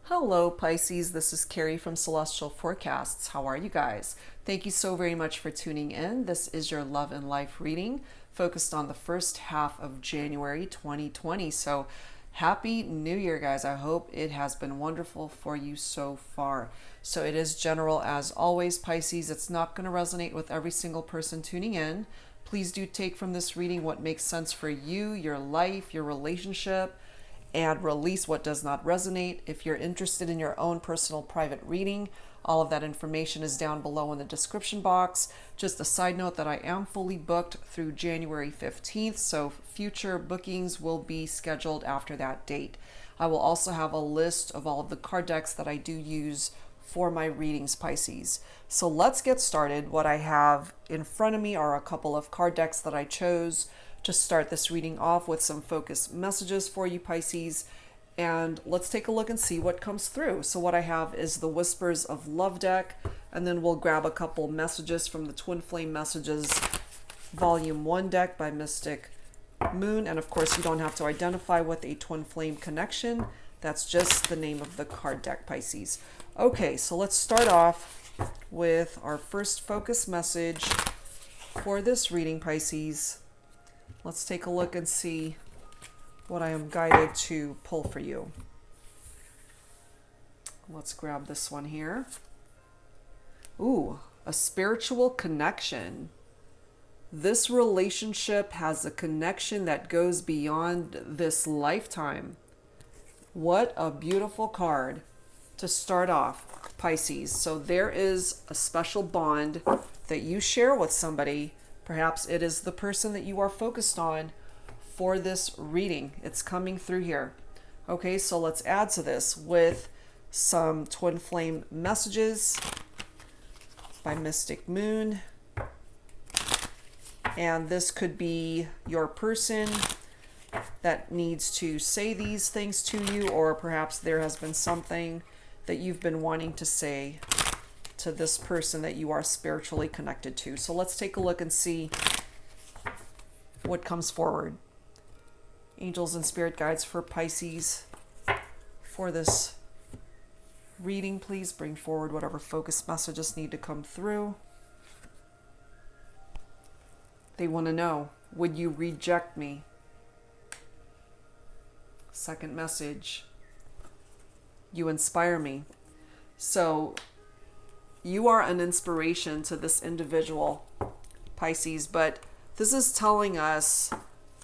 Hello, Pisces. This is Carrie from Celestial Forecasts. How are you guys? Thank you so very much for tuning in. This is your love and life reading focused on the first half of January 2020. So, happy New Year, guys. I hope it has been wonderful for you so far. So, it is general as always, Pisces. It's not going to resonate with every single person tuning in. Please do take from this reading what makes sense for you, your life, your relationship, and release what does not resonate. If you're interested in your own personal private reading, all of that information is down below in the description box. Just a side note that I am fully booked through January 15th, so future bookings will be scheduled after that date. I will also have a list of all of the card decks that I do use for my readings, Pisces. So let's get started. What I have in front of me are a couple of card decks that I chose to start this reading off with some focused messages for you, Pisces. And let's take a look and see what comes through. So what I have is the Whispers of Love deck, and then we'll grab a couple messages from the Twin Flame Messages Volume 1 deck by Mystic Moon. And of course, you don't have to identify with a twin flame connection. That's just the name of the card deck, Pisces. Okay, so let's start off with our first focus message for this reading, Pisces. Let's take a look and see what I am guided to pull for you. Let's grab this one here. Ooh, a spiritual connection. This relationship has a connection that goes beyond this lifetime. What a beautiful card to start off, Pisces. So there is a special bond that you share with somebody. Perhaps it is the person that you are focused on for this reading. It's coming through here. Okay, so let's add to this with some twin flame messages by Mystic Moon. And this could be your person that needs to say these things to you, or perhaps there has been something that you've been wanting to say to this person that you are spiritually connected to. So let's take a look and see what comes forward. Angels and spirit guides for Pisces for this reading, please bring forward whatever focus messages need to come through. They want to know, would you reject me? Second message, you inspire me. So you are an inspiration to this individual, Pisces, but this is telling us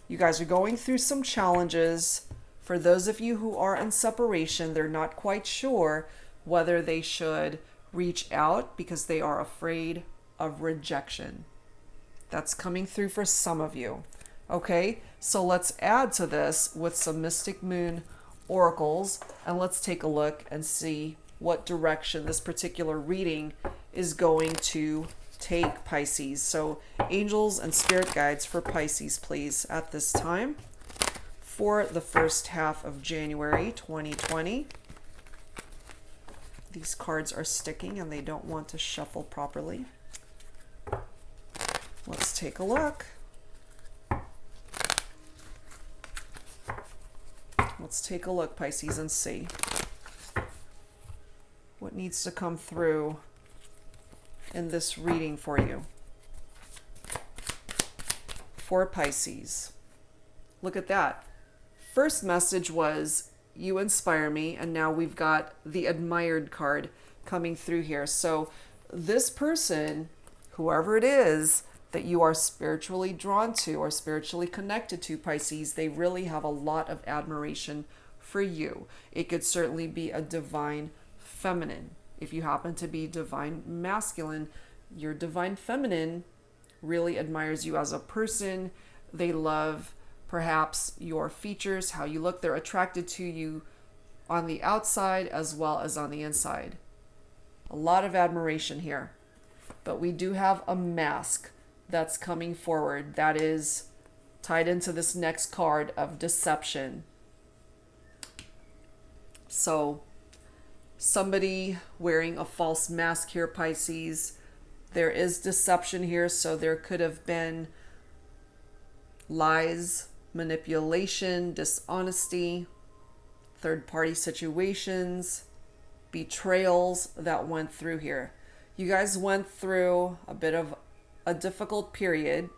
you guys are going through some challenges. For those of you who are in separation, they're not quite sure whether they should reach out because they are afraid of rejection. That's coming through for some of you. Okay, so let's add to this with some Mystic Moon oracles, and let's take a look and see what direction this particular reading is going to take, Pisces. So angels and spirit guides for Pisces, please, at this time for the first half of January 2020. These cards are sticking and they don't want to shuffle properly. Let's take a look. Let's take a look, Pisces, and see what needs to come through in this reading for you. For Pisces. Look at that. First message was, you inspire me, and now we've got the admired card coming through here. So this person, whoever it is that you are spiritually drawn to or spiritually connected to, Pisces, they really have a lot of admiration for you. It could certainly be a divine feminine. If you happen to be divine masculine, your divine feminine really admires you as a person. They love perhaps your features, how you look. They're attracted to you on the outside as well as on the inside. A lot of admiration here. But we do have a mask that's coming forward that is tied into this next card of deception. So somebody wearing a false mask here, Pisces. There is deception here, so there could have been lies, manipulation, dishonesty, third-party situations. betrayals that went through here. You guys went through a bit of a difficult period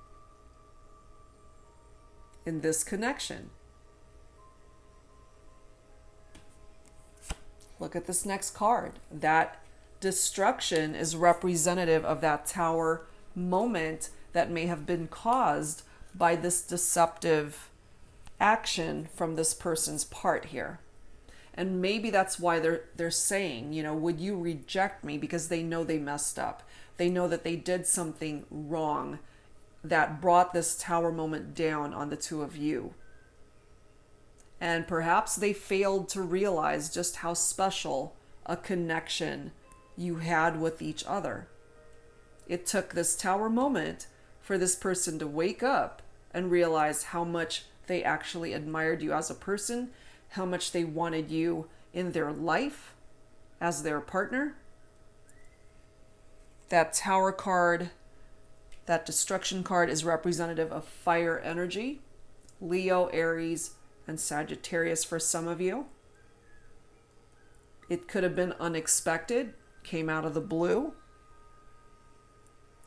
in this connection. Look at this next card. That destruction is representative of that Tower moment that may have been caused by this deceptive action from this person's part here. And maybe that's why they're saying, would you reject me? Because they know they messed up. They know that they did something wrong that brought this Tower moment down on the two of you. And perhaps they failed to realize just how special a connection you had with each other. It took this Tower moment for this person to wake up and realize how much they actually admired you as a person, how much they wanted you in their life as their partner. That Tower card, that destruction card, is representative of fire energy, Leo, Aries, and Sagittarius for some of you. It could have been unexpected, came out of the blue.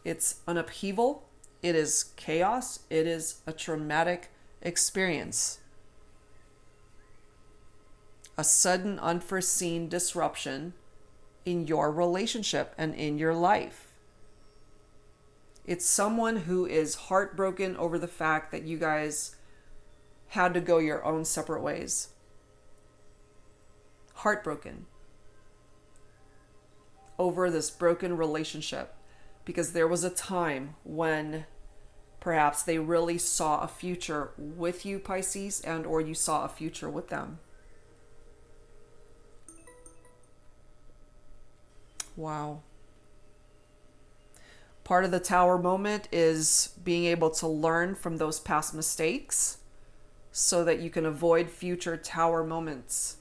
It's an upheaval. It is chaos. It is a traumatic experience. A sudden, unforeseen disruption in your relationship and in your life. It's someone who is heartbroken over the fact that you guys had to go your own separate ways. Heartbroken over this broken relationship, because there was a time when perhaps they really saw a future with you, Pisces, and or you saw a future with them. Wow. Part of the Tower moment is being able to learn from those past mistakes so that you can avoid future Tower moments.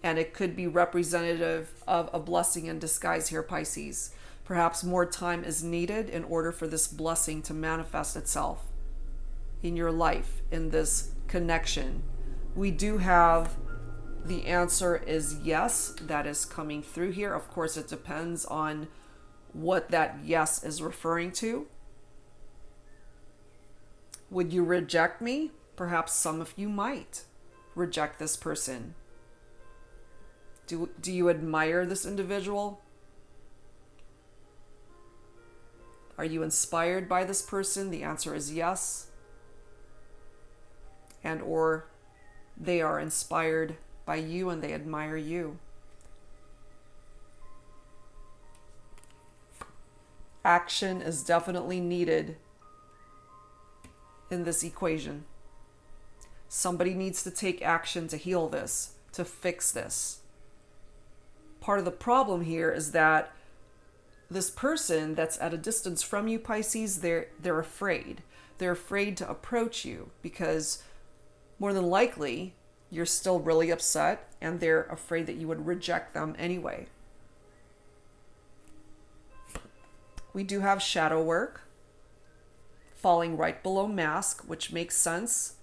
And it could be representative of a blessing in disguise here, Pisces. Perhaps more time is needed in order for this blessing to manifest itself in your life, in this connection. We do have the answer is yes, that is coming through here. Of course, it depends on what that yes is referring to. Would you reject me? Perhaps some of you might reject this person. Do you admire this individual? Are you inspired by this person? The answer is yes. And or they are inspired by you and they admire you. Action is definitely needed in this equation. Somebody needs to take action to heal this, to fix this. Part of the problem here is that this person that's at a distance from you, Pisces, they're afraid. They're afraid to approach you because more than likely you're still really upset and they're afraid that you would reject them anyway. We do have shadow work falling right below mask, which makes sense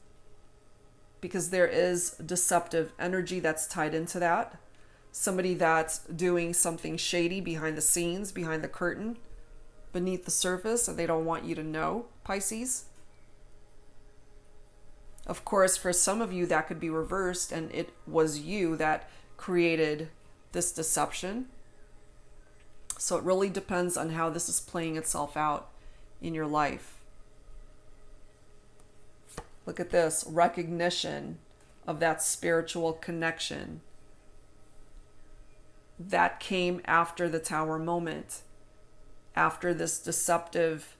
because there is deceptive energy that's tied into that. Somebody that's doing something shady behind the scenes, behind the curtain, beneath the surface, and they don't want you to know, Pisces. Of course, for some of you, that could be reversed, and it was you that created this deception. So it really depends on how this is playing itself out in your life. Look at this, recognition of that spiritual connection that came after the Tower moment, after this deceptive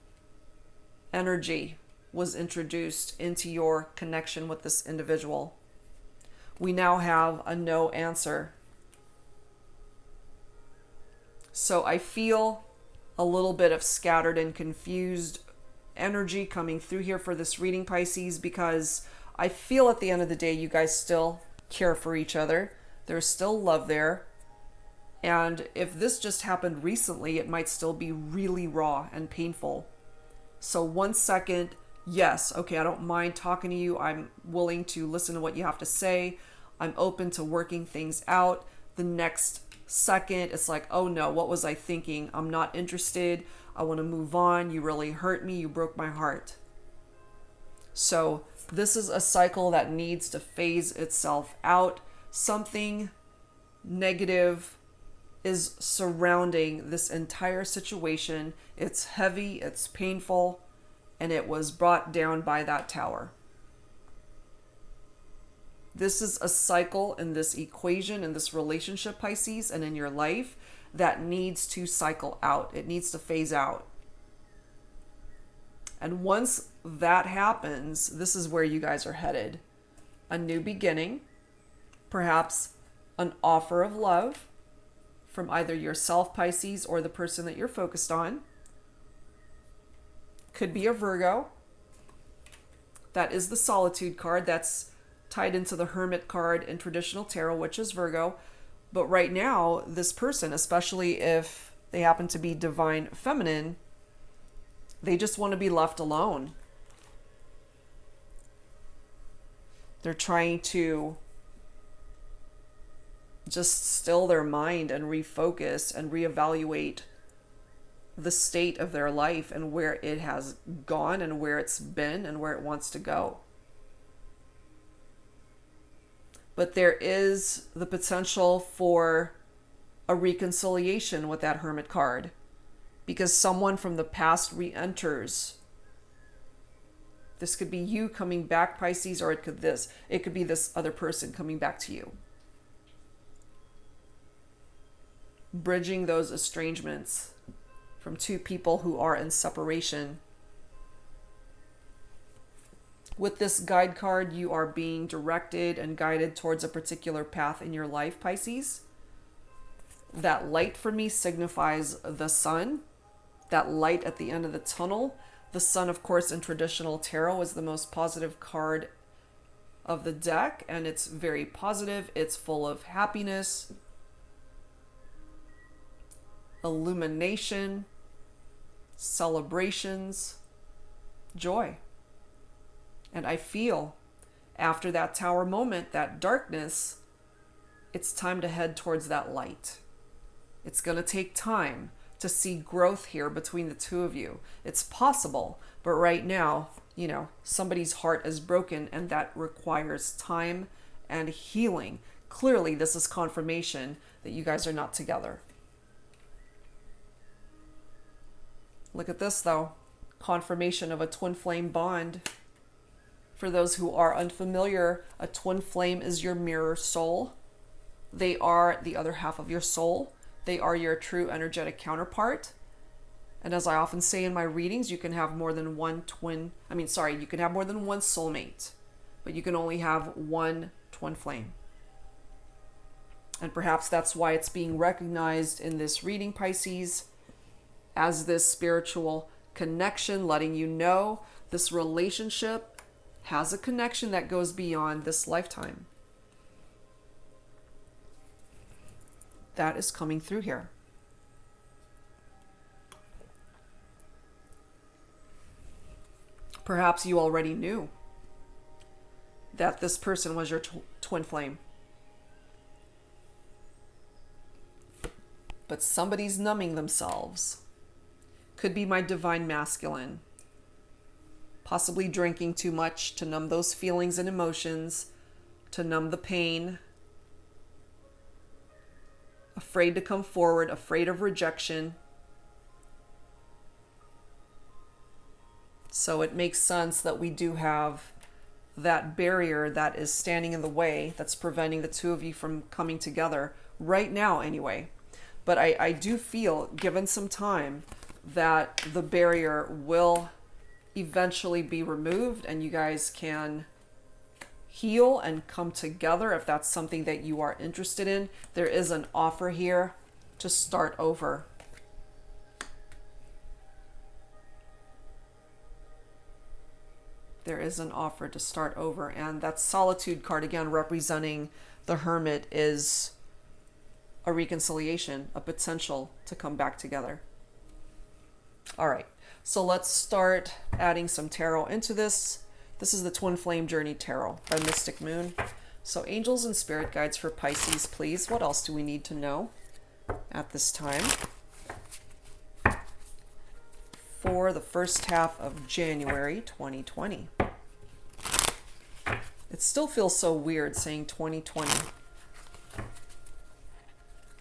energy was introduced into your connection with this individual. We now have a no answer. So I feel a little bit of scattered and confused energy coming through here for this reading, Pisces, because I feel at the end of the day you guys still care for each other. There's still love there. And if this just happened recently, it might still be really raw and painful. So 1 second, yes, okay, I don't mind talking to you. I'm willing to listen to what you have to say. I'm open to working things out. the next second it's like, oh no, what was I thinking? I'm not interested. I want to move on. You really hurt me. You broke my heart. So this is a cycle that needs to phase itself out. Something negative is surrounding this entire situation. It's heavy, it's painful, and it was brought down by that tower. This is a cycle in this equation, in this relationship, Pisces, and in your life that needs to cycle out. It needs to phase out. And once that happens, this is where you guys are headed. A new beginning, perhaps an offer of love from either yourself, Pisces, or the person that you're focused on. Could be a Virgo. That is the Solitude card. That's tied into the Hermit card in traditional tarot, which is Virgo. But right now, this person, especially if they happen to be divine feminine, they just want to be left alone. They're trying to just still their mind and refocus and reevaluate the state of their life and where it has gone and where it's been and where it wants to go. But there is the potential for a reconciliation with that Hermit card, because someone from the past re-enters. This could be you coming back, Pisces, or it could be this other person coming back to you. Bridging those estrangements from two people who are in separation. With this guide card, you are being directed and guided towards a particular path in your life, Pisces. That light for me signifies the sun. That light at the end of the tunnel. The sun, of course, in traditional tarot is the most positive card of the deck, and it's very positive. It's full of happiness, illumination, celebrations, joy. And I feel after that tower moment, that darkness, it's time to head towards that light. It's going to take time to see growth here between the two of you. It's possible, but right now, somebody's heart is broken, and that requires time and healing. Clearly, this is confirmation that you guys are not together. Look at this, though. Confirmation of a twin flame bond. For those who are unfamiliar, a twin flame is your mirror soul. They are the other half of your soul. They are your true energetic counterpart. And as I often say in my readings, you can have more than one you can have more than one soulmate, but you can only have one twin flame. And perhaps that's why it's being recognized in this reading, Pisces, as this spiritual connection, letting you know this relationship has a connection that goes beyond this lifetime. That is coming through here. Perhaps you already knew that this person was your twin flame. But somebody's numbing themselves. Could be my divine masculine. Possibly drinking too much to numb those feelings and emotions, to numb the pain. Afraid to come forward, afraid of rejection. So it makes sense that we do have that barrier that is standing in the way, that's preventing the two of you from coming together right now anyway. But I do feel, given some time, that the barrier will eventually be removed and you guys can heal and come together if that's something that you are interested in. There is an offer here to start over. There is an offer to start over, and that Solitude card, again, representing the Hermit, is a reconciliation, a potential to come back together. All right, so let's start adding some tarot into this. This is the Twin Flame Journey Tarot by Mystic Moon. So angels and spirit guides for Pisces, please. What else do we need to know at this time for the first half of January 2020? It still feels so weird saying 2020.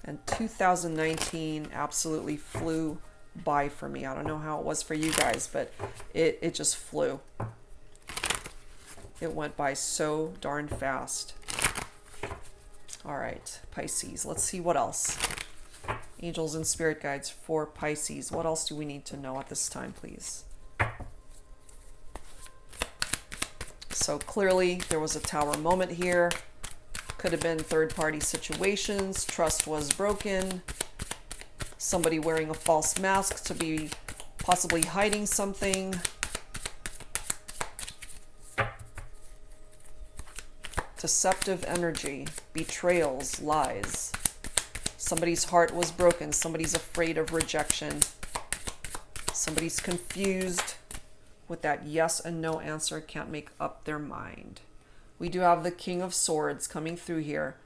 And 2019 absolutely flew by for me. I don't know how it was for you guys, but it just flew. It went by so darn fast. All right, Pisces. Let's see what else. Angels and spirit guides for Pisces. What else do we need to know at this time, please? So clearly there was a tower moment here. Could have been third-party situations. Trust was broken. Somebody wearing a false mask to be possibly hiding something. Deceptive energy, betrayals, lies. Somebody's heart was broken. Somebody's afraid of rejection. Somebody's confused with that yes and no answer, can't make up their mind. We do have the King of Swords coming through here.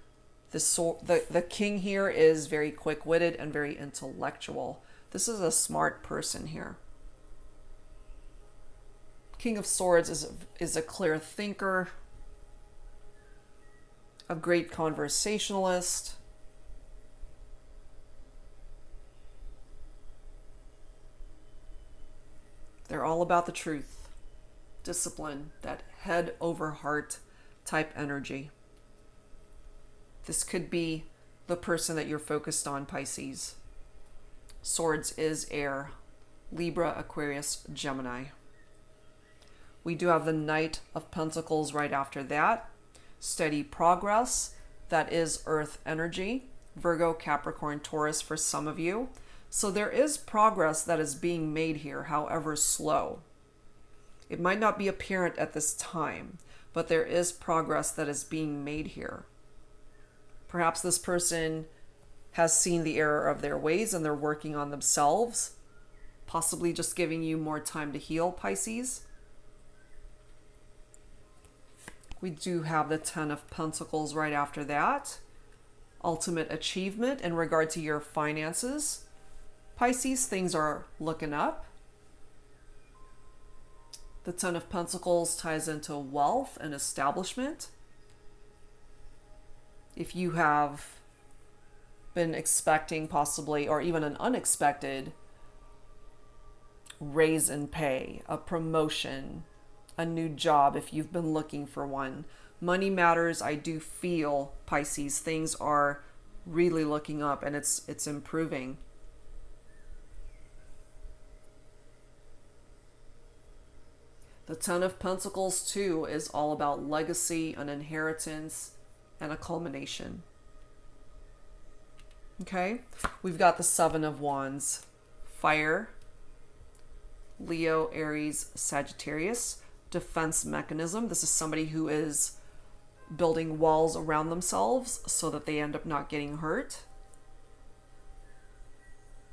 The king here is very quick-witted and very intellectual. This is a smart person here. King of Swords is a clear thinker, a great conversationalist. They're all about the truth, discipline, that head over heart type energy. This could be the person that you're focused on, Pisces. Swords is air, Libra, Aquarius, Gemini. We do have the Knight of Pentacles right after that. Steady progress, that is earth energy. Virgo, Capricorn, Taurus for some of you. So there is progress that is being made here, however slow. It might not be apparent at this time, but there is progress that is being made here. Perhaps this person has seen the error of their ways and they're working on themselves, possibly just giving you more time to heal, Pisces. We do have the Ten of Pentacles right after that. Ultimate achievement in regard to your finances. Pisces, things are looking up. The Ten of Pentacles ties into wealth and establishment. If you have been expecting possibly, or even an unexpected raise in pay, a promotion, a new job if you've been looking for one. Money matters. I do feel, Pisces, things are really looking up and it's improving. The Ten of Pentacles too is all about legacy, an inheritance, and a culmination. Okay, we've got the Seven of Wands, fire, Leo, Aries, Sagittarius. Defense mechanism. This is somebody who is building walls around themselves so that they end up not getting hurt.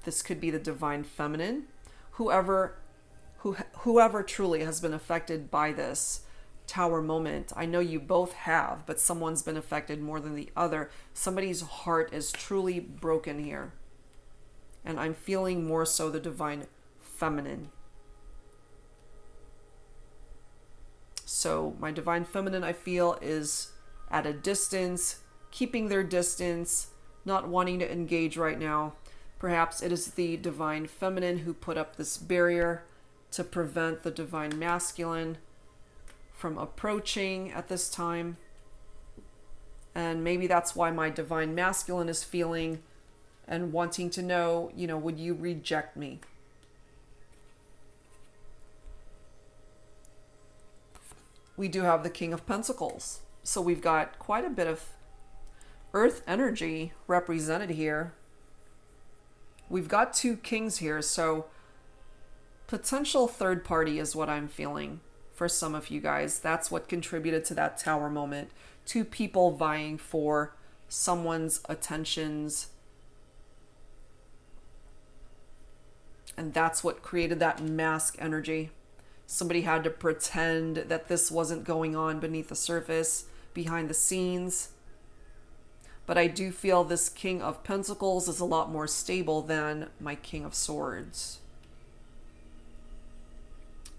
This could be the divine feminine. Whoever truly has been affected by this tower moment, I know you both have, but someone's been affected more than the other. Somebody's heart is truly broken here. And I'm feeling more so the divine feminine. So my divine feminine, I feel, is at a distance, keeping their distance, not wanting to engage right now. Perhaps it is the divine feminine who put up this barrier to prevent the divine masculine from approaching at this time. And maybe that's why my divine masculine is feeling and wanting to know, would you reject me? We do have the King of Pentacles. So we've got quite a bit of earth energy represented here. We've got two kings here, so potential third party is what I'm feeling for some of you guys. That's what contributed to that tower moment. Two people vying for someone's attentions. And that's what created that mask energy. Somebody had to pretend that this wasn't going on beneath the surface, behind the scenes. But I do feel this King of Pentacles is a lot more stable than my King of Swords.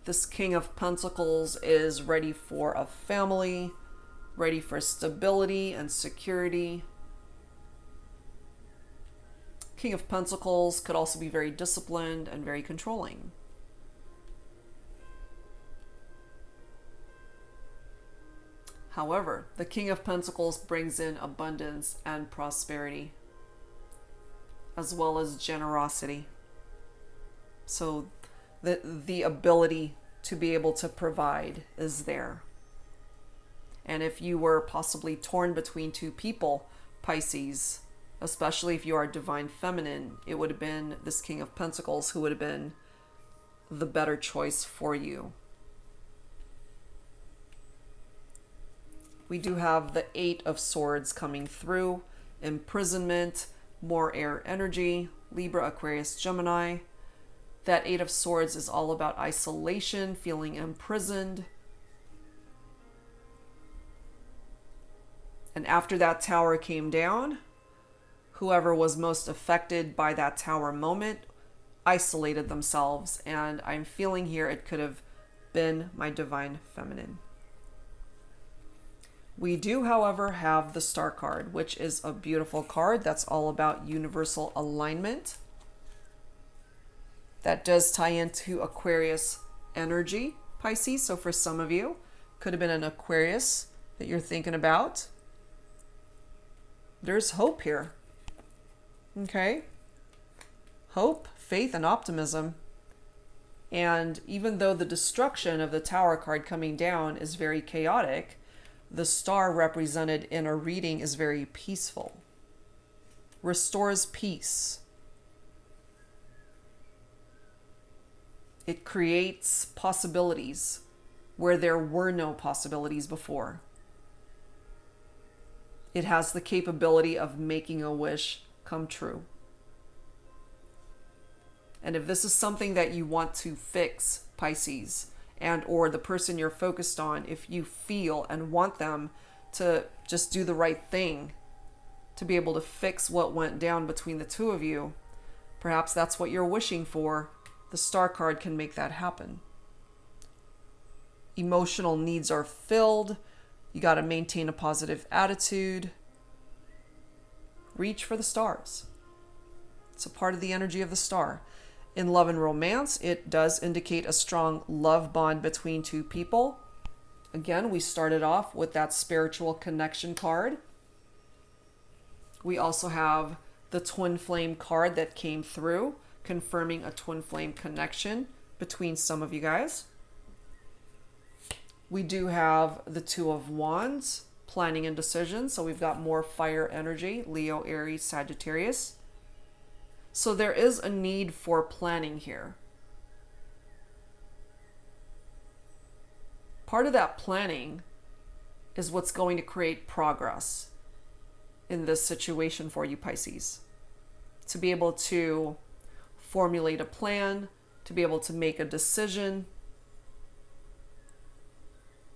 This King of Pentacles is ready for a family, ready for stability and security. King of Pentacles could also be very disciplined and very controlling. However, the King of Pentacles brings in abundance and prosperity, as well as generosity. So the ability to be able to provide is there. And if you were possibly torn between two people, Pisces, especially if you are divine feminine, it would have been this King of Pentacles who would have been the better choice for you. We do have the Eight of Swords coming through, imprisonment, more air energy, Libra, Aquarius, Gemini. That Eight of Swords is all about isolation, feeling imprisoned. And after that tower came down, whoever was most affected by that tower moment isolated themselves. And I'm feeling here it could have been my divine feminine. We do, however, have the Star card, which is a beautiful card that's all about universal alignment. That does tie into Aquarius energy, Pisces. So for some of you, could have been an Aquarius that you're thinking about. There's hope here. Okay? Hope, faith, and optimism. And even though the destruction of the Tower card coming down is very chaotic, the Star represented in a reading is very peaceful. Restores peace. It creates possibilities where there were no possibilities before. It has the capability of making a wish come true. And if this is something that you want to fix, Pisces, and or the person you're focused on, if you feel and want them to just do the right thing, to be able to fix what went down between the two of you, perhaps that's what you're wishing for. The Star card can make that happen. Emotional needs are filled. You got to maintain a positive attitude. Reach for the stars. It's a part of the energy of the Star. In love and romance, it does indicate a strong love bond between two people. Again, we started off with that spiritual connection card. We also have the twin flame card that came through, confirming a twin flame connection between some of you guys. We do have the Two of Wands, planning and decision. So we've got more fire energy, Leo, Aries, Sagittarius. So there is a need for planning here. Part of that planning is what's going to create progress in this situation for you, Pisces. To be able to formulate a plan, to be able to make a decision,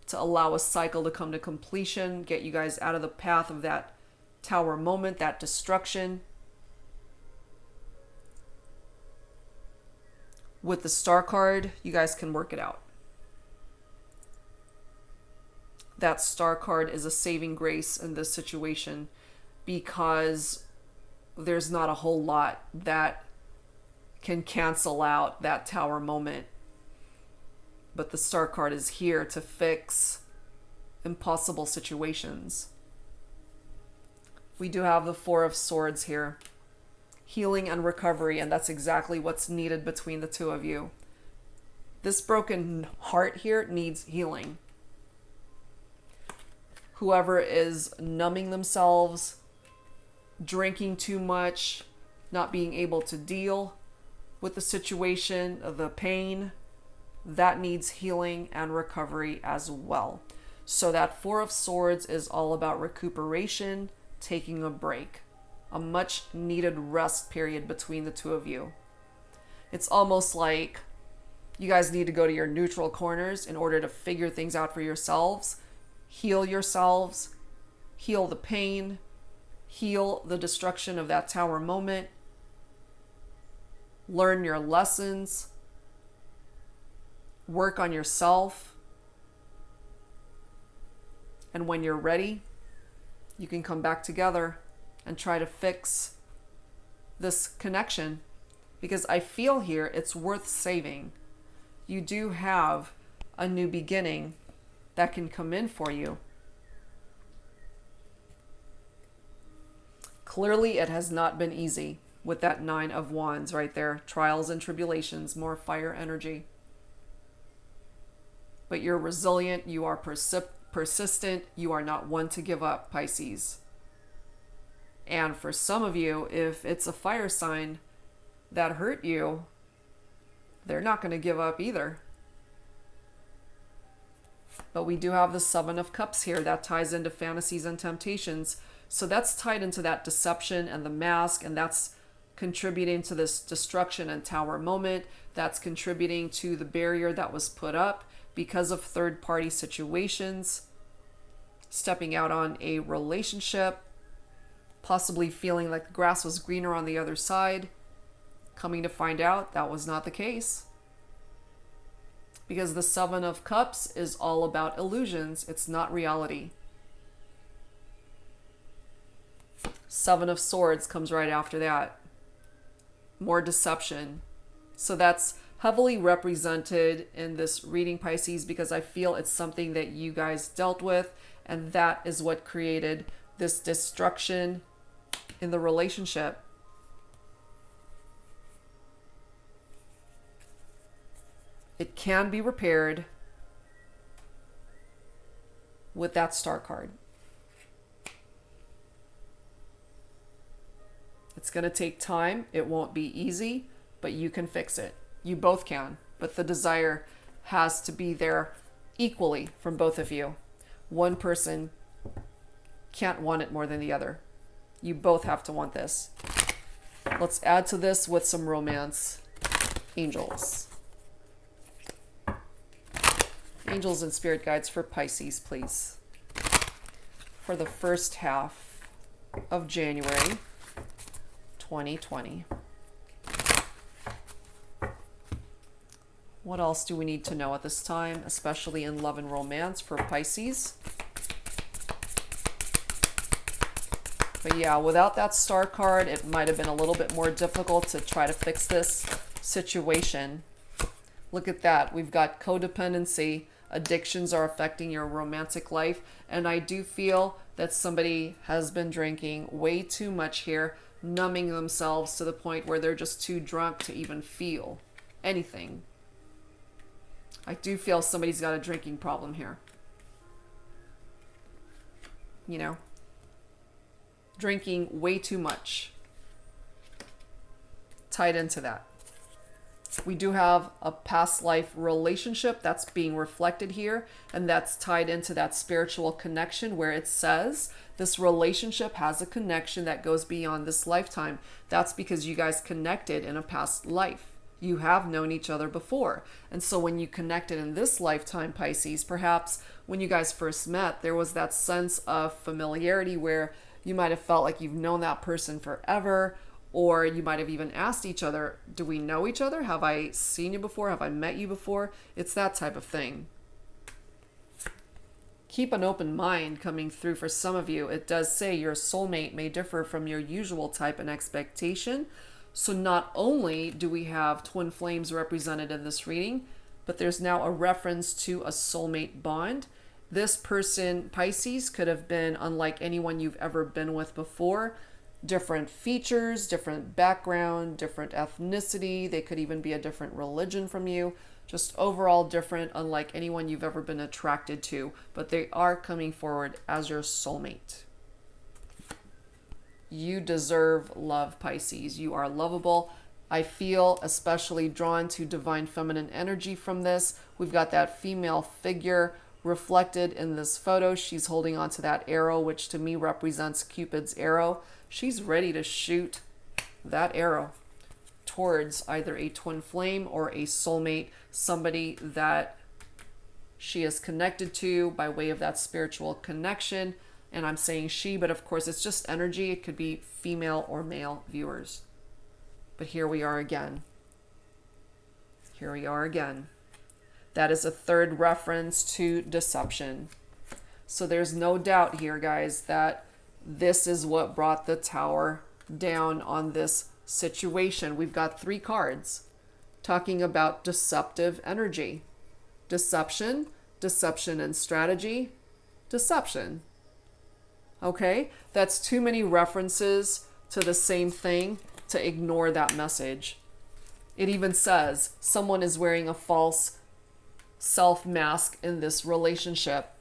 to allow a cycle to come to completion, get you guys out of the path of that tower moment, that destruction. With the Star card, you guys can work it out. That Star card is a saving grace in this situation because there's not a whole lot that can cancel out that tower moment. But the Star card is here to fix impossible situations. We do have the Four of Swords here. Healing and recovery, and that's exactly what's needed between the two of you. This broken heart here needs healing. Whoever is numbing themselves, drinking too much, not being able to deal with the situation, the pain, that needs healing and recovery as well. So that Four of Swords is all about recuperation, taking a break. A much needed rest period between the two of you. It's almost like you guys need to go to your neutral corners in order to figure things out for yourselves Heal yourselves, heal the pain, heal the destruction of that tower moment, learn your lessons, work on yourself, and when you're ready, you can come back together and try to fix this connection, because I feel here it's worth saving. You do have a new beginning that can come in for you. Clearly, it has not been easy with that 9 of Wands right there. Trials and tribulations, more fire energy. But you're resilient, you are persistent, you are not one to give up, Pisces. And for some of you, if it's a fire sign that hurt you, they're not going to give up either. But we do have the 7 of Cups here that ties into fantasies and temptations. So that's tied into that deception and the mask, and that's contributing to this destruction and tower moment. That's contributing to the barrier that was put up because of third-party situations, stepping out on a relationship, possibly feeling like the grass was greener on the other side, coming to find out that was not the case. Because the 7 of Cups is all about illusions. It's not reality. 7 of Swords comes right after that. More deception. So that's heavily represented in this reading, Pisces, because I feel it's something that you guys dealt with, and that is what created this destruction in the relationship. It can be repaired with that Star card. It's going to take time. It won't be easy, but you can fix it. You both can, but the desire has to be there equally from both of you. One person can't want it more than the other. You both have to want this. Let's add to this with some romance. Angels. Angels and spirit guides for Pisces, please. For the first half of January 2020. What else do we need to know at this time, especially in love and romance for Pisces? But yeah, without that Star card, it might have been a little bit more difficult to try to fix this situation. Look at that. We've got codependency. Addictions are affecting your romantic life. And I do feel that somebody has been drinking way too much here, numbing themselves to the point where they're just too drunk to even feel anything. I do feel somebody's got a drinking problem here. You know, drinking way too much. Tied into that. We do have a past life relationship that's being reflected here, and that's tied into that spiritual connection where it says this relationship has a connection that goes beyond this lifetime. That's because you guys connected in a past life. You have known each other before. And so when you connected in this lifetime, Pisces, perhaps when you guys first met, there was that sense of familiarity where you might have felt like you've known that person forever. Or you might have even asked each other, do we know each other? Have I seen you before? Have I met you before? It's that type of thing. Keep an open mind coming through for some of you. It does say your soulmate may differ from your usual type and expectation. So not only do we have twin flames represented in this reading, but there's now a reference to a soulmate bond. This person, Pisces, could have been unlike anyone you've ever been with before. Different features, different background, different ethnicity. They could even be a different religion from you. Just overall different, unlike anyone you've ever been attracted to. But they are coming forward as your soulmate. You deserve love, Pisces. You are lovable. I feel especially drawn to divine feminine energy from this. We've got that female figure reflected in this photo. She's holding onto that arrow, which to me represents Cupid's arrow. She's ready to shoot that arrow towards either a twin flame or a soulmate, somebody that she is connected to by way of that spiritual connection. And I'm saying she, but of course it's just energy. It could be female or male viewers. But here we are again. Here we are again. That is a third reference to deception. So there's no doubt here, guys, that this is what brought the Tower down on this situation. We've got 3 cards talking about deceptive energy. Deception, deception and strategy, deception. Okay? That's too many references to the same thing to ignore that message. It even says someone is wearing a false self mask in this relationship.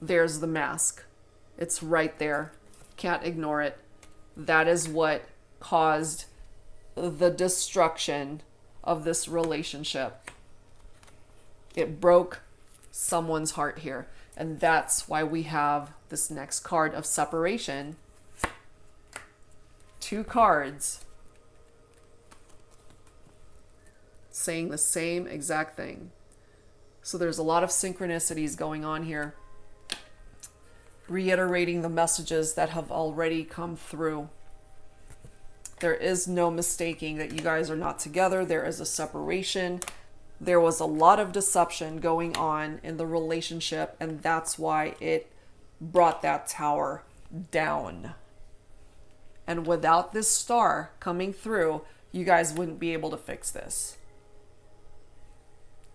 There's the mask. It's right there. Can't ignore it. That is what caused the destruction of this relationship. It broke someone's heart here. And that's why we have this next card of separation. 2 cards saying the same exact thing. So there's a lot of synchronicities going on here, reiterating the messages that have already come through. There is no mistaking that you guys are not together. There is a separation. There was a lot of deception going on in the relationship, and that's why it brought that Tower down. And without this star coming through, you guys wouldn't be able to fix this.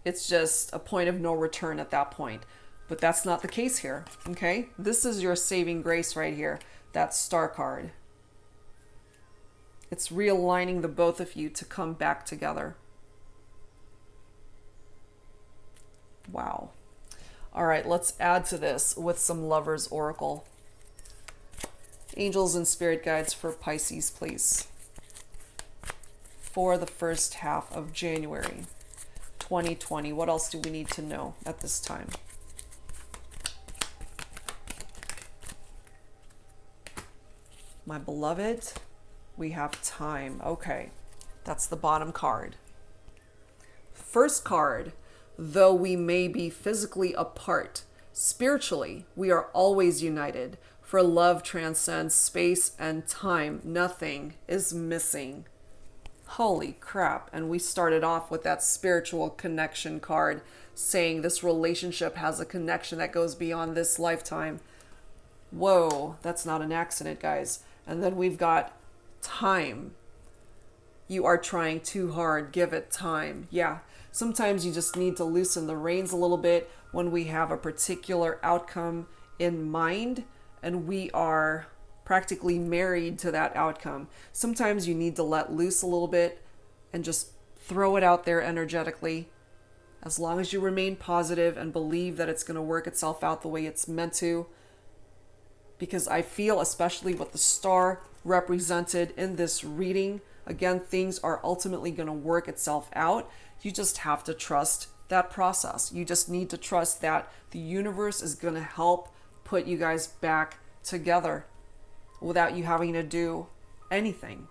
It's just a point of no return at that point. But that's not the case here, okay? This is your saving grace right here, that star card. It's realigning the both of you to come back together. Wow. All right, let's add to this with some Lover's Oracle. Angels and spirit guides for Pisces, please. For the first half of January 2020. What else do we need to know at this time? My beloved, we have time. Okay, that's the bottom card. First card, though we may be physically apart, spiritually, we are always united. For love transcends space and time. Nothing is missing. Holy crap. And we started off with that spiritual connection card saying this relationship has a connection that goes beyond this lifetime. Whoa, that's not an accident, guys. And then we've got time. You are trying too hard. Give it time. Yeah, sometimes you just need to loosen the reins a little bit when we have a particular outcome in mind and we are practically married to that outcome. Sometimes you need to let loose a little bit and just throw it out there energetically. As long as you remain positive and believe that it's going to work itself out the way it's meant to. Because I feel, especially with the star represented in this reading, again, things are ultimately going to work itself out. You just have to trust that process. You just need to trust that the universe is going to help put you guys back together without you having to do anything.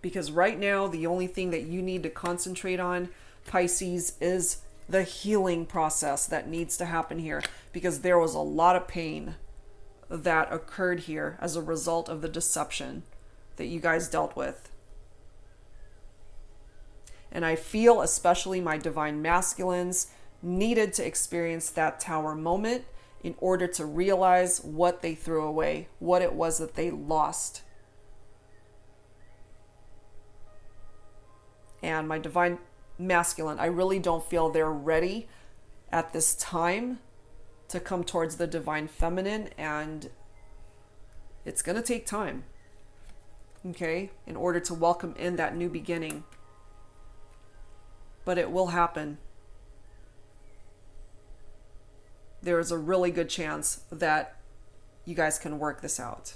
Because right now, the only thing that you need to concentrate on, Pisces, is the healing process that needs to happen here. Because there was a lot of pain that occurred here as a result of the deception that you guys dealt with. And I feel especially my divine masculines needed to experience that Tower moment in order to realize what they threw away, what it was that they lost. And my divine masculine, I really don't feel they're ready at this time to come towards the divine feminine, and it's going to take time, okay, in order to welcome in that new beginning. But it will happen. There is a really good chance that you guys can work this out.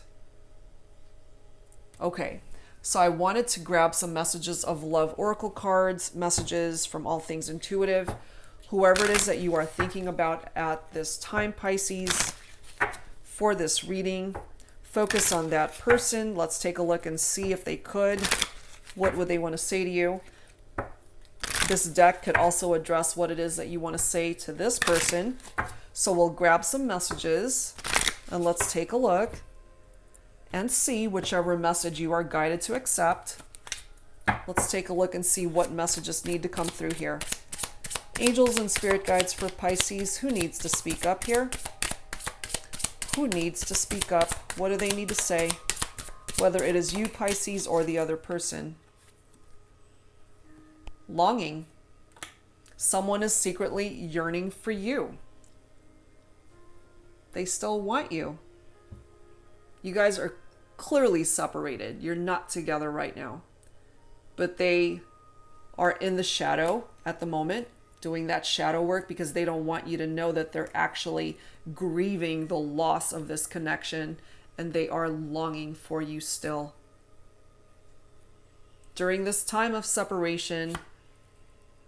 Okay, so I wanted to grab some messages of love oracle cards, messages from All Things Intuitive. Whoever it is that you are thinking about at this time, Pisces, for this reading, focus on that person. Let's take a look and see if they could. What would they want to say to you? This deck could also address what it is that you want to say to this person. So we'll grab some messages and let's take a look and see whichever message you are guided to accept. Let's take a look and see what messages need to come through here. Angels and spirit guides for Pisces. Who needs to speak up here? Who needs to speak up? What do they need to say? Whether it is you, Pisces, or the other person. Longing. Someone is secretly yearning for you. They still want you. You guys are clearly separated. You're not together right now. But they are in the shadow at the moment, doing that shadow work because they don't want you to know that they're actually grieving the loss of this connection and they are longing for you still. During this time of separation,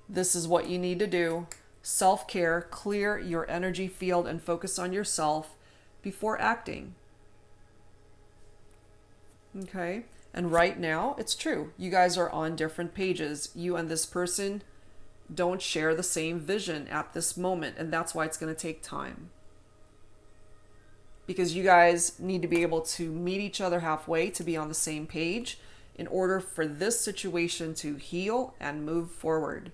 this is what you need to do. Self-care, clear your energy field and focus on yourself before acting. Okay? And right now, it's true. You guys are on different pages. You and this person don't share the same vision at this moment, and that's why it's going to take time. Because you guys need to be able to meet each other halfway to be on the same page in order for this situation to heal and move forward.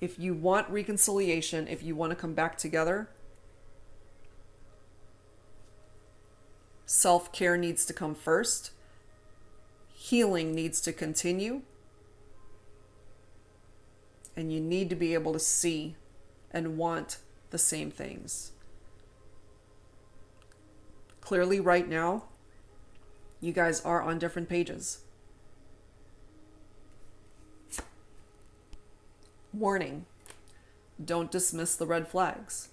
If you want reconciliation, if you want to come back together, self-care needs to come first. Healing needs to continue. And you need to be able to see and want the same things. Clearly, right now, you guys are on different pages. Warning, don't dismiss the red flags.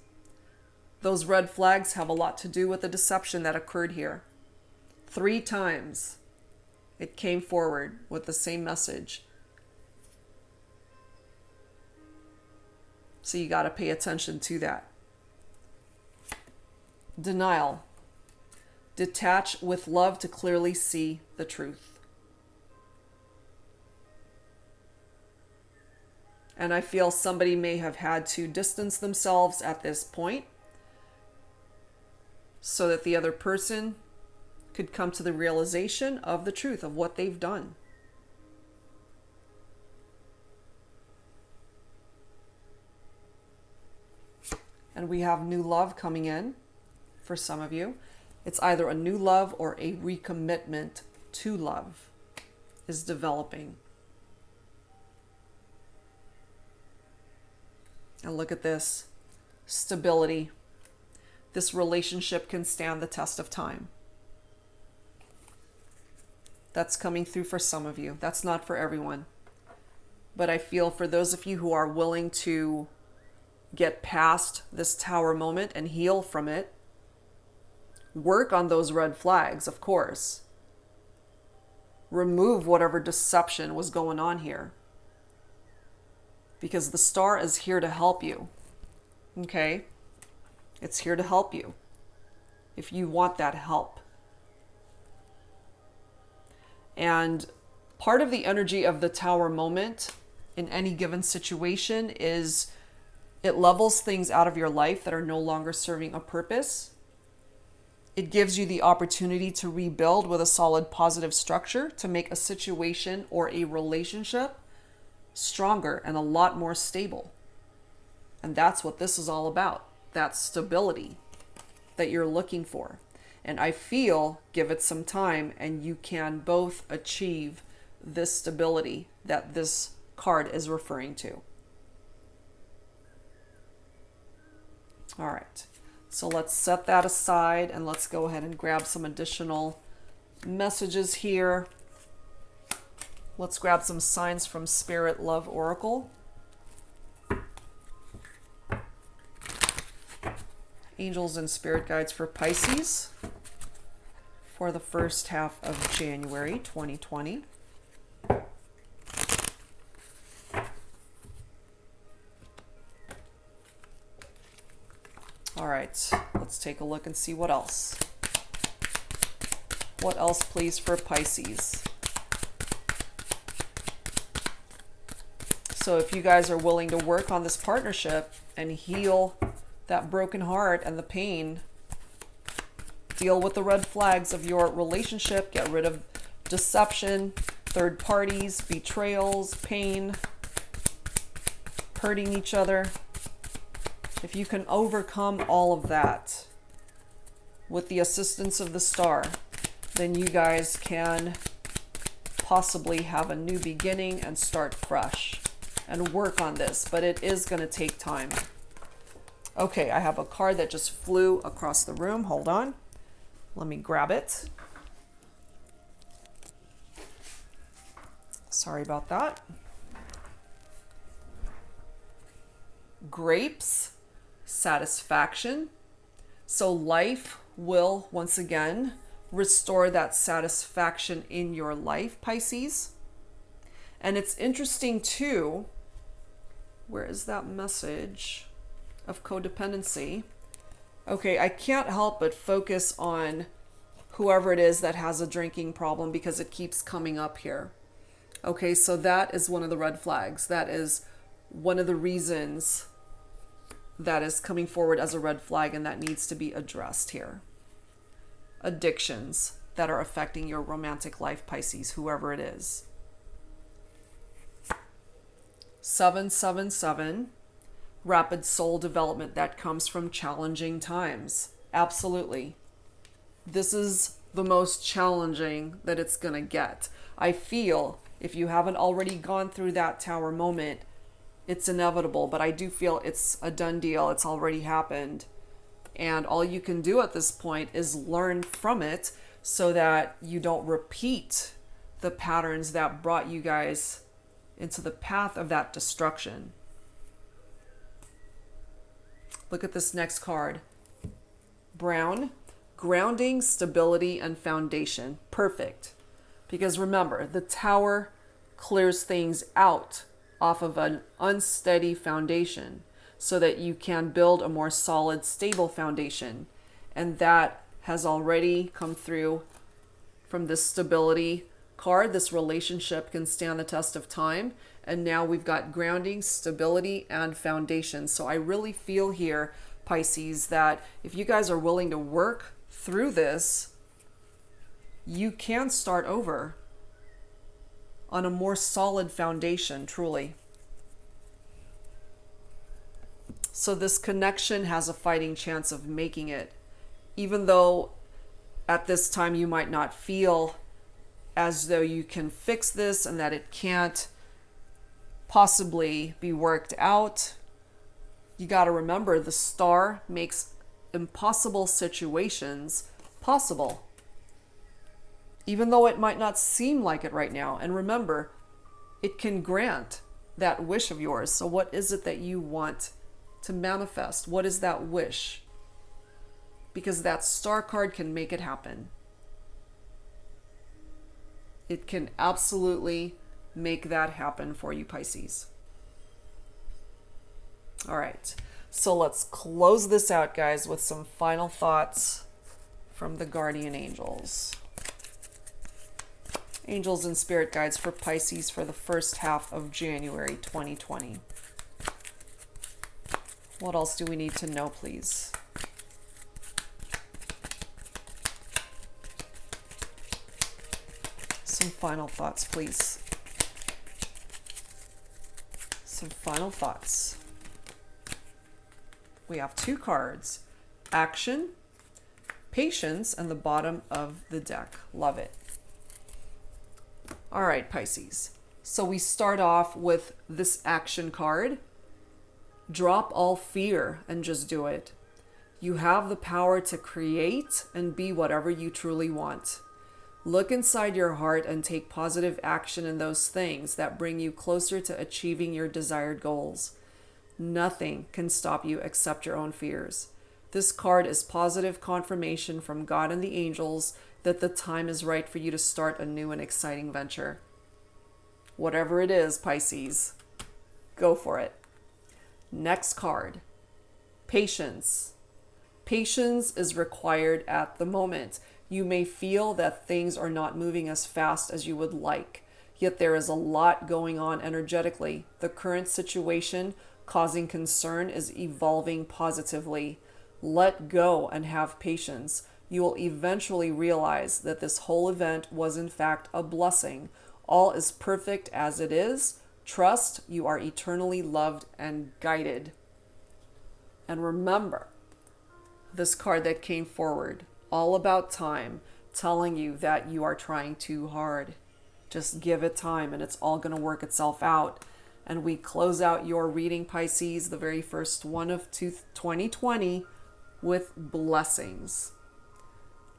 Those red flags have a lot to do with the deception that occurred here. 3 times it came forward with the same message. So you got to pay attention to that. Denial. Detach with love to clearly see the truth. And I feel somebody may have had to distance themselves at this point so that the other person could come to the realization of the truth of what they've done. And we have new love coming in for some of you. It's either a new love or a recommitment to love is developing. And look at this. Stability. This relationship can stand the test of time. That's coming through for some of you. That's not for everyone. But I feel for those of you who are willing to get past this tower moment and heal from it, work on those red flags, of course. Remove whatever deception was going on here. Because the star is here to help you. Okay? It's here to help you. If you want that help. And part of the energy of the tower moment in any given situation is it levels things out of your life that are no longer serving a purpose. It gives you the opportunity to rebuild with a solid positive structure to make a situation or a relationship stronger and a lot more stable. And that's what this is all about. That stability that you're looking for. And I feel, give it some time and you can both achieve this stability that this card is referring to. All right. So let's set that aside and let's go ahead and grab some additional messages here. Let's grab some signs from Spirit Love Oracle. Angels and Spirit Guides for Pisces for the first half of January 2020. All right, let's take a look and see what else. What else, please, for Pisces? So if you guys are willing to work on this partnership and heal that broken heart and the pain, deal with the red flags of your relationship, get rid of deception, third parties, betrayals, pain, hurting each other. If you can overcome all of that with the assistance of the star, then you guys can possibly have a new beginning and start fresh and work on this, but it is going to take time. Okay, I have a card that just flew across the room. Hold on. Let me grab it. Sorry about that. Grapes, satisfaction. So life will once again restore that satisfaction in your life, Pisces. And it's interesting too, where is that message of codependency? Okay, I can't help but focus on whoever it is that has a drinking problem because it keeps coming up here. Okay, so that is one of the red flags. That is one of the reasons that is coming forward as a red flag, and that needs to be addressed here. Addictions that are affecting your romantic life, Pisces, whoever it is. 777, rapid soul development that comes from challenging times. Absolutely. This is the most challenging that it's going to get. I feel if you haven't already gone through that tower moment, it's inevitable, but I do feel it's a done deal. It's already happened. And all you can do at this point is learn from it so that you don't repeat the patterns that brought you guys into the path of that destruction. Look at this next card. Brown, grounding, stability, and foundation. Perfect. Because remember, the tower clears things out off of an unsteady foundation so that you can build a more solid, stable foundation. And that has already come through from this stability card. This relationship can stand the test of time. And now we've got grounding, stability, and foundation. So I really feel here, Pisces, that if you guys are willing to work through this, you can start over on a more solid foundation, truly. So this connection has a fighting chance of making it, even though at this time you might not feel as though you can fix this and that it can't possibly be worked out. You got to remember, the star makes impossible situations possible, even though it might not seem like it right now. And remember, it can grant that wish of yours. So what is it that you want to manifest? What is that wish? Because that star card can make it happen. It can absolutely make that happen for you, Pisces. All right, so let's close this out, guys, with some final thoughts from the guardian angels. Angels and spirit guides for Pisces for the first half of January 2020. What else do we need to know, please? Some final thoughts, please. Some final thoughts. We have two cards, action, patience, and the bottom of the deck. Love it. All right, Pisces. So we start off with this action card. Drop all fear and just do it. You have the power to create and be whatever you truly want. Look inside your heart and take positive action in those things that bring you closer to achieving your desired goals. Nothing can stop you except your own fears. This card is positive confirmation from God and the angels that the time is right for you to start a new and exciting venture. Whatever it is, Pisces, go for it. Next card, patience. Patience is required at the moment. You may feel that things are not moving as fast as you would like, yet there is a lot going on energetically. The current situation causing concern is evolving positively. Let go and have patience. You will eventually realize that this whole event was in fact a blessing. All is perfect as it is. Trust, you are eternally loved and guided. And remember, this card that came forward, all about time, telling you that you are trying too hard. Just give it time and it's all going to work itself out. And we close out your reading, Pisces, the very first one of 2020, with blessings.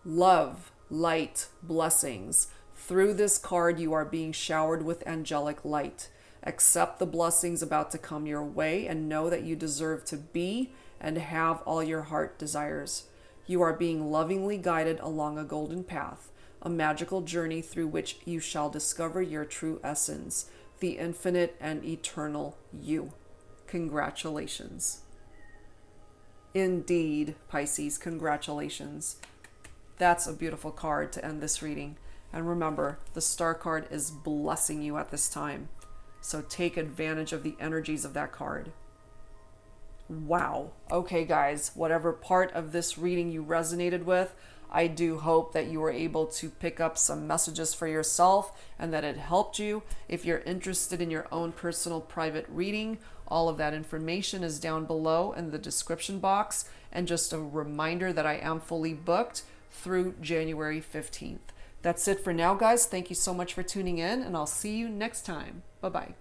Love, light, blessings. Through this card, you are being showered with angelic light. Accept the blessings about to come your way and know that you deserve to be and have all your heart desires. You are being lovingly guided along a golden path, a magical journey through which you shall discover your true essence, the infinite and eternal you. Congratulations. Indeed, Pisces, congratulations. That's a beautiful card to end this reading. And remember, the Star card is blessing you at this time. So take advantage of the energies of that card. Wow. Okay, guys, whatever part of this reading you resonated with, I do hope that you were able to pick up some messages for yourself and that it helped you. If you're interested in your own personal private reading, all of that information is down below in the description box. And just a reminder that I am fully booked through January 15th. That's it for now, guys. Thank you so much for tuning in, and I'll see you next time. Bye-bye.